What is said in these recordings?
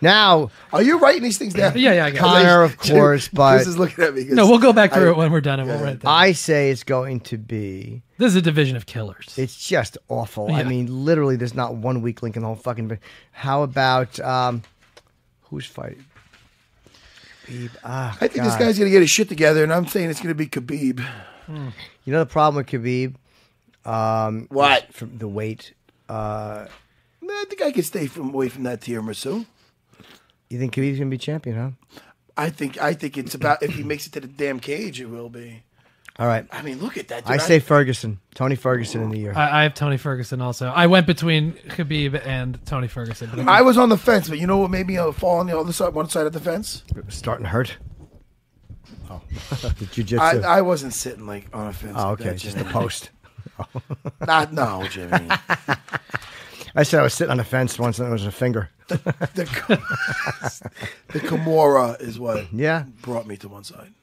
Now, are you writing these things down? Yeah, I got it. Conor, of course, but Chris is looking at me. No, we'll go back through it when we're done, and we'll write that. I say it's going to be. This is a division of killers. It's just awful. Yeah. I mean, literally, there's not one weak link in the whole fucking. How about who's fighting? Khabib. I think this guy's going to get his shit together, and I'm saying it's going to be Khabib. You know the problem with Khabib? What? From the weight. I think I can stay away from that tiramisu. You think Khabib's gonna be champion, huh? I think it's about if he makes it to the damn cage, it will be. All right. I mean, look at that. Dude. I say Ferguson, Tony Ferguson in the year. I have Tony Ferguson also. I went between Khabib and Tony Ferguson. But I was on the fence, but you know what made me fall on the other side, one side of the fence? It was starting to hurt. Oh, the jiu-jitsu. I wasn't sitting like on a fence. Oh, with okay, that, just Jimmy. the post. No, Jimmy. I said I was sitting on the fence once, and it was a finger. The Kimura is what brought me to one side.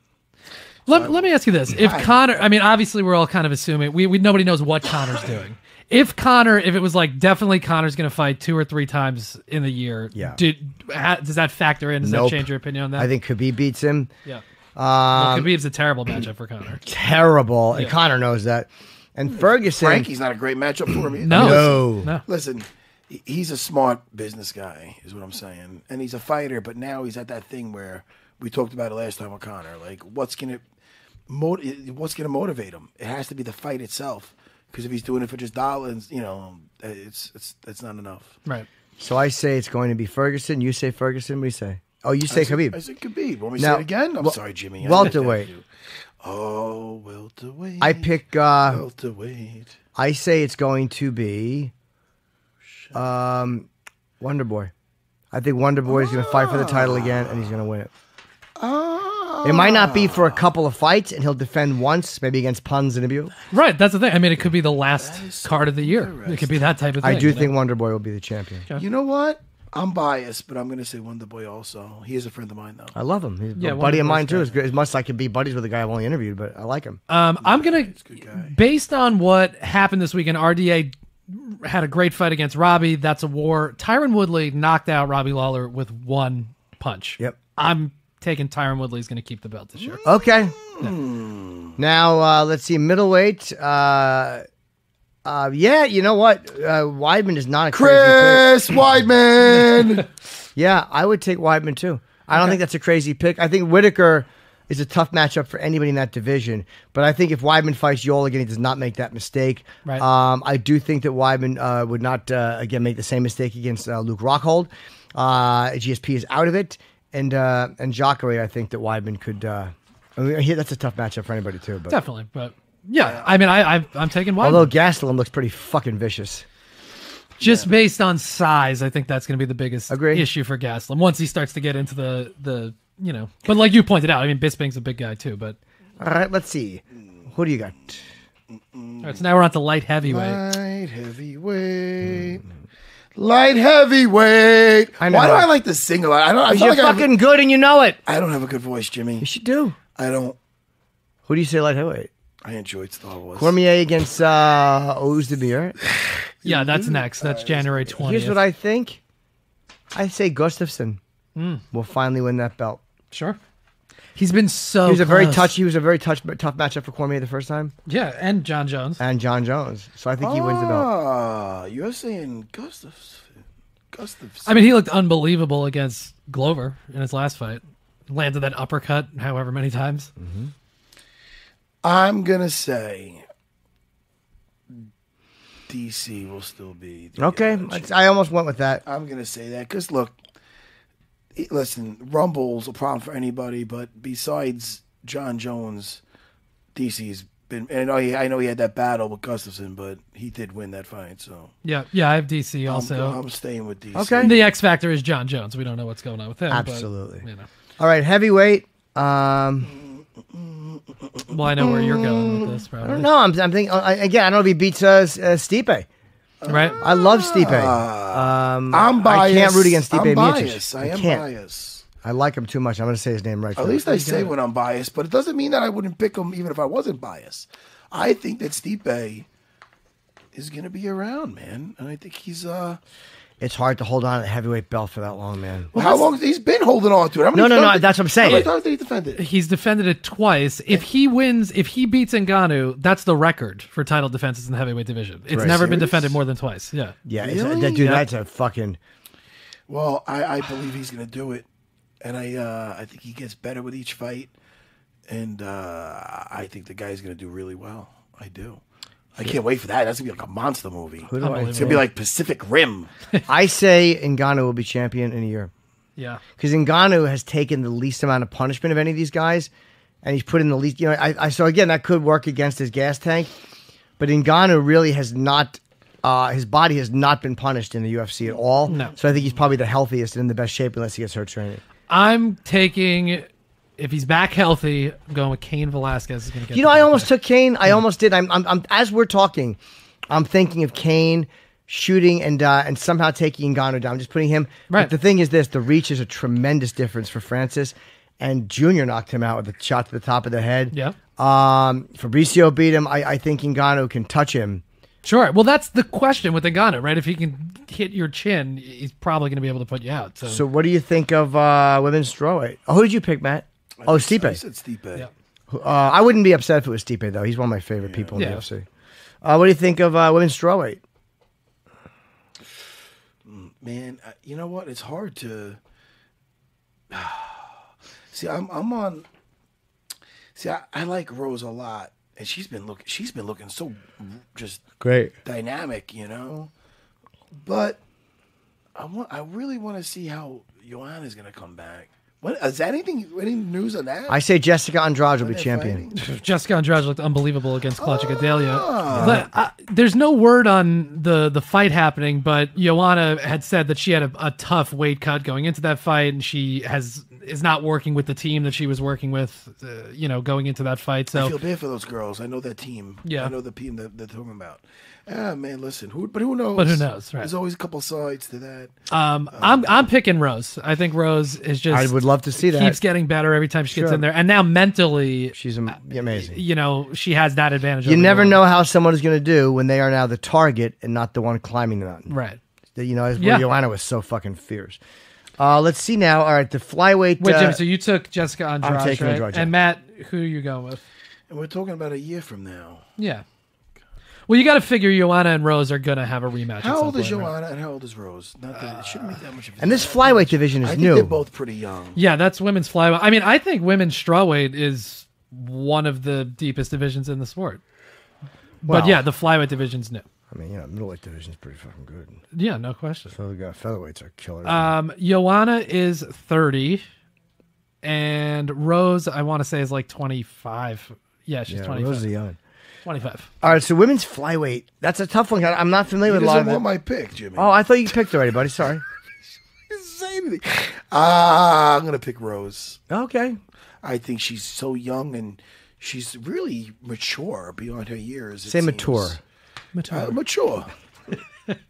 Let me ask you this: if Conor, I mean, obviously we're all kind of assuming we nobody knows what Conor's doing. If it was like definitely Conor's going to fight 2 or 3 times in the year, does that factor in? Does that change your opinion on that? I think Khabib beats him. Yeah. Khabib's a terrible matchup for Conor. Terrible, and Conor knows that. And Ferguson, Frankie's not a great matchup for me. No. Listen, he's a smart business guy, is what I'm saying, and he's a fighter. But now he's at that thing where we talked about it last time with Conor. Like, what's gonna motivate him? It has to be the fight itself. Because if he's doing it for just dollars, it's not enough. Right. So I say it's going to be Ferguson. You say Ferguson. What do you say? Oh, you say Khabib. I said Khabib. Want me to say it again? I'm sorry, Jimmy. Welterweight. Oh, welterweight. I pick welterweight. I say it's going to be Wonder Boy. I think Wonder Boy is going to fight for the title again, and he's going to win it. It might not be for a couple of fights, and he'll defend once, maybe against Ponzinibbio. Right, that's the thing. I mean, it could be the last card of the year. It could be that type of thing. I do think Wonder Boy will be the champion. Okay. You know what? I'm biased, but I'm going to say Wonder Boy also. He is a friend of mine, though. I love him. He's a buddy of mine, too. As much as I can be buddies with a guy I've only interviewed, but I like him. I'm going to, based on what happened this weekend, RDA had a great fight against Robbie. That's a war. Tyron Woodley knocked out Robbie Lawler with one punch. Yep. I'm taking Tyron Woodley's going to keep the belt this year. Okay. Now, let's see. Middleweight. You know what? Weidman is not a Chris Weidman. Yeah, I would take Weidman too. I don't think that's a crazy pick. I think Whitaker is a tough matchup for anybody in that division. But I think if Weidman fights Yoel again, he does not make that mistake. Right. I do think that Weidman would not, again, make the same mistake against Luke Rockhold. GSP is out of it. And Jacare, I think that Weidman could... that's a tough matchup for anybody too. But. Definitely, but... Yeah, I mean, I'm taking Weidman. Although Gastelum looks pretty fucking vicious. Just based on size, I think that's going to be the biggest Agreed. issue for Gastelum. Once he starts to get into the But like you pointed out, I mean, Bisping's a big guy too, but... All right, let's see. Who do you got? All right, so now we're on to light heavyweight. Light heavyweight. Light heavyweight. I know. Why do I like to sing a lot? You're fucking good and you know it. I don't have a good voice, Jimmy. You should do. I don't. Who do you say light heavyweight? I enjoyed Star Wars. Cormier against Ozdemir. Yeah, that's next. That's January 20th. Here's what I think. I say Gustafsson will finally win that belt. Sure. He was a He was a very close. tough matchup for Cormier the first time. Yeah, and John Jones. And John Jones. So I think he wins the belt. You're saying Gustafsson. I mean, he looked unbelievable against Glover in his last fight. Landed that uppercut however many times. Mm-hmm. I'm going to say DC will still be the Okay. I almost went with that. I'm going to say that because, look, listen, Rumble's a problem for anybody, but besides John Jones, DC's been... And I know he had that battle with Gustafsson, but he did win that fight, so... Yeah, I have DC also. I'm staying with DC. Okay. The X factor is John Jones. We don't know what's going on with him. Absolutely. But, All right, heavyweight. Well, I know where you're going with this, probably. I don't know. I'm thinking, again, I don't know if he beats Stipe. Right? I love Stipe. I'm biased. I can't root against Stipe I'm Miocic. biased. I am can't. biased. I like him too much. I'm going to say his name right. At least I say when I'm biased, but it doesn't mean that I wouldn't pick him even if I wasn't biased. I think that Stipe is going to be around, man. And I think he's... it's hard to hold on to the heavyweight belt for that long, man. Well, how long? He's been holding on to it. No. That's what I'm saying. How many times did he defend it? He's defended it twice. If he wins, if he beats Ngannou, that's the record for title defenses in the heavyweight division. It's never been defended more than twice. Yeah. Yeah. Really? Dude, that's a fucking. Well, I believe he's going to do it, and I think he gets better with each fight, and I think the guy's going to do really well. I do. I can't wait for that. That's going to be like a monster movie. It's going to be like Pacific Rim. I say Ngannou will be champion in a year. Yeah. Because Ngannou has taken the least amount of punishment of any of these guys, and he's put in the least. So again, that could work against his gas tank, but Ngannou really has not. His body has not been punished in the UFC at all. No. So I think he's probably the healthiest and in the best shape unless he gets hurt training. I'm taking. If he's back healthy, I'm going with Cain Velasquez. Is going to get. I almost took Cain. I almost did. I'm as we're talking, I'm thinking of Cain shooting and somehow taking Ngannou down. I'm just putting him. Right. But the thing is this: the reach is a tremendous difference for Francis, and Junior knocked him out with a shot to the top of the head. Yeah. Fabricio beat him. I think Ngannou can touch him. Sure. Well, that's the question with Ngannou, right? If he can hit your chin, he's probably going to be able to put you out. So what do you think of women's strawweight? Oh, who did you pick, Matt? Stipe. I said Stipe. Yeah. I wouldn't be upset if it was Stipe, though. He's one of my favorite people in the UFC. What do you think of women's strawweight? Man, you know what? It's hard to see. I'm on. See, I like Rose a lot, and she's been looking so just Great, dynamic, But I really want to see how Joanna's going to come back. Is that any news on that? I say Jessica Andrade will be champion. Jessica Andrade looked unbelievable against Claudia Gadelha. But, there's no word on the fight happening, but Joanna had said that she had a tough weight cut going into that fight, and she is not working with the team that she was working with, going into that fight. So I feel bad for those girls. I know that team. Yeah. I know the team that they're talking about. Man, listen. Who knows? But who knows? Right. There's always a couple sides to that. I'm picking Rose. I think Rose is just. I would love to see that. Keeps getting better every time she gets in there, and now mentally, she's amazing. She has that advantage. You never know how someone is going to do when they are now the target and not the one climbing the mountain. Right. Joanna was so fucking fierce. Let's see now. All right, the flyweight. Wait, Jim. So you took Jessica Andrade, I'm taking right? Andrade, yeah. And Matt, who are you going with? And we're talking about a year from now. Yeah. Well, you got to figure Joanna and Rose are going to have a rematch. How old is point, Joanna right? and how old is Rose? Not that it shouldn't make that much of a And this flyweight division is I think new. they're both pretty young. Yeah, that's women's flyweight. I mean, I think women's strawweight is one of the deepest divisions in the sport. But yeah, the flyweight division's new. I mean, middleweight division's pretty fucking good. Yeah, no question. So the featherweights are killer. Joanna is 30, and Rose, I want to say, is like 25. Yeah, she's 25. Rose is young. 25. All right, so women's flyweight. That's a tough one. I'm not familiar with a lot of it. want my pick, Jimmy. Oh, I thought you picked already, buddy. Sorry. Didn't say anything. I'm going to pick Rose. Okay. I think she's so young and she's really mature beyond her years. Say mature. Mature.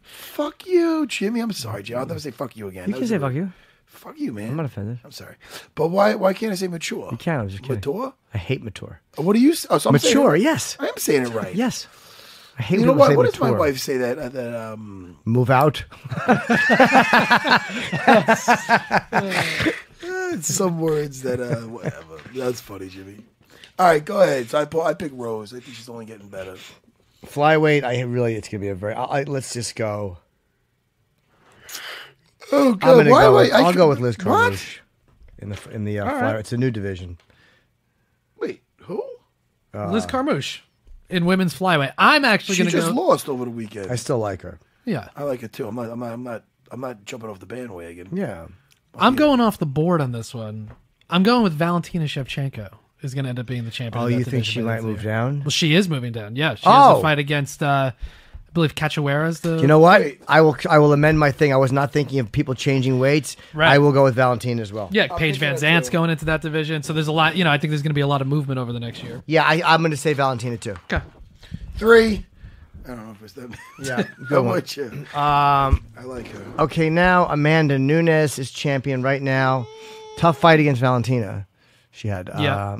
Fuck you, Jimmy. I'm sorry, Jimmy. I'll never say fuck you again. You can say fuck you. Fuck you, man. I'm not offended. I'm sorry. But why can't I say mature? You can. I was just kidding. Mature? I hate mature. What do you say? Oh, so mature, yes. I am saying it right. Yes. I hate You know when people what? say What does mature. my wife say that Move out. some words that whatever. That's funny, Jimmy. All right, go ahead. So I pick Rose. I think she's only getting better. Flyweight, it's gonna be a very. let's just go. Oh God! I'll go with Liz Carmouche in the flyweight. right. It's a new division. Wait, who? Liz Carmouche in women's flyweight. I'm actually She going to just go. lost over the weekend. I still like her. Yeah. I like it too. I'm not jumping off the bandwagon. Yeah. I'm going off the board on this one. I'm going with Valentina Shevchenko is going to end up being the champion. Oh, of that you think division she by the might end of the move year. down? Well, she is moving down. Yeah, she has a fight against, I believe, Cachoeira's the. You know what? Wait. I will amend my thing. I was not thinking of people changing weights. Right. I will go with Valentina as well. Yeah, Paige Van thinking that Zandt's too. going into that division. So there's a lot. I think there's going to be a lot of movement over the next year. Yeah, I'm going to say Valentina too. Okay. 3. I don't know if it's that. Yeah, How much? I like her. Okay, now Amanda Nunes is champion right now. Tough fight against Valentina. She had. Yeah.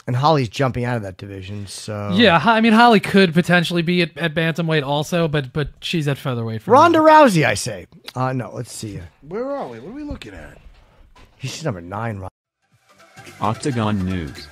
And Holly's jumping out of that division, so... Yeah, I mean, Holly could potentially be at bantamweight also, but she's at featherweight. For Ronda Rousey, I say. No, let's see. Where are we? What are we looking at? She's number 9, Ron. Octagon News.